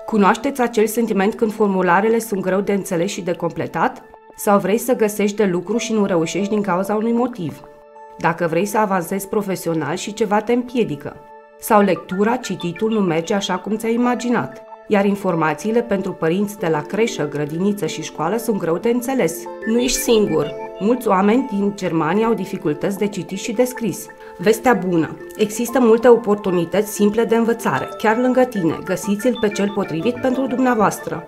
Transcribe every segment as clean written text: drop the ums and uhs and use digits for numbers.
Cunoașteți acel sentiment când formularele sunt greu de înțeles și de completat? Sau vrei să găsești de lucru și nu reușești din cauza unui motiv? Dacă vrei să avansezi profesional și ceva te împiedică. Sau lectura, cititul nu merge așa cum ți-ai imaginat. Iar informațiile pentru părinți de la creșă, grădiniță și școală sunt greu de înțeles. Nu ești singur. Mulți oameni din Germania au dificultăți de citit și de scris. Vestea bună! Există multe oportunități simple de învățare, chiar lângă tine. Găsiți-l pe cel potrivit pentru dumneavoastră.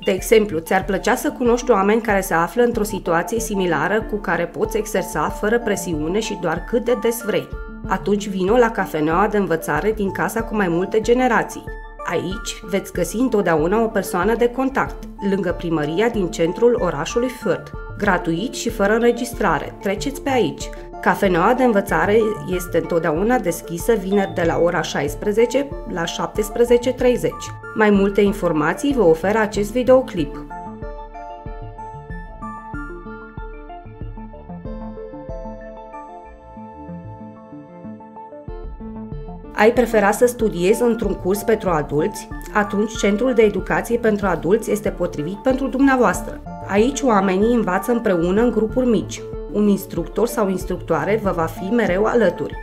De exemplu, ți-ar plăcea să cunoști oameni care se află într-o situație similară cu care poți exersa fără presiune și doar cât de des vrei. Atunci vino la cafeneaua de învățare din casa cu mai multe generații. Aici veți găsi întotdeauna o persoană de contact, lângă primăria din centrul orașului Fürth. Gratuit și fără înregistrare. Treceți pe aici. Cafeneaua de învățare este întotdeauna deschisă vineri de la ora 16 la 17:30. Mai multe informații vă oferă acest videoclip. Ai prefera să studiezi într-un curs pentru adulți? Atunci Centrul de Educație pentru Adulți este potrivit pentru dumneavoastră. Aici oamenii învață împreună în grupuri mici. Un instructor sau instructoare vă va fi mereu alături.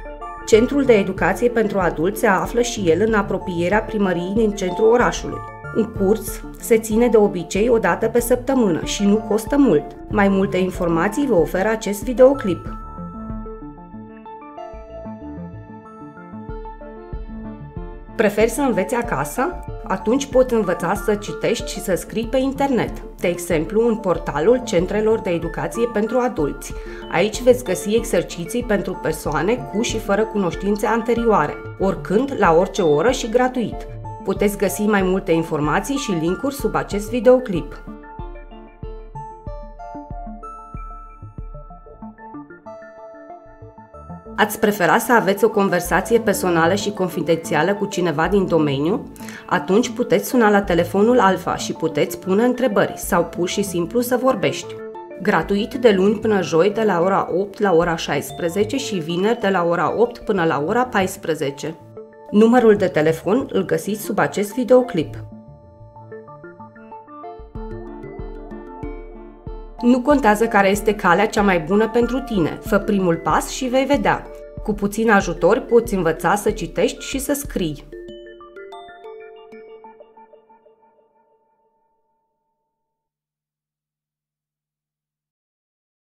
Centrul de Educație pentru Adulți se află și el în apropierea primăriei din centrul orașului. Un curs se ține de obicei o dată pe săptămână și nu costă mult. Mai multe informații vă oferă acest videoclip. Preferi să înveți acasă? Atunci poți învăța să citești și să scrii pe internet, de exemplu în portalul Centrelor de Educație pentru Adulți. Aici veți găsi exerciții pentru persoane cu și fără cunoștințe anterioare, oricând, la orice oră și gratuit. Puteți găsi mai multe informații și linkuri sub acest videoclip. Ați prefera să aveți o conversație personală și confidențială cu cineva din domeniu? Atunci puteți suna la telefonul Alfa și puteți pune întrebări sau pur și simplu să vorbești. Gratuit de luni până joi de la ora 8 la ora 16 și vineri de la ora 8 până la ora 14. Numărul de telefon îl găsiți sub acest videoclip. Nu contează care este calea cea mai bună pentru tine, fă primul pas și vei vedea. Cu puțin ajutor poți învăța să citești și să scrii.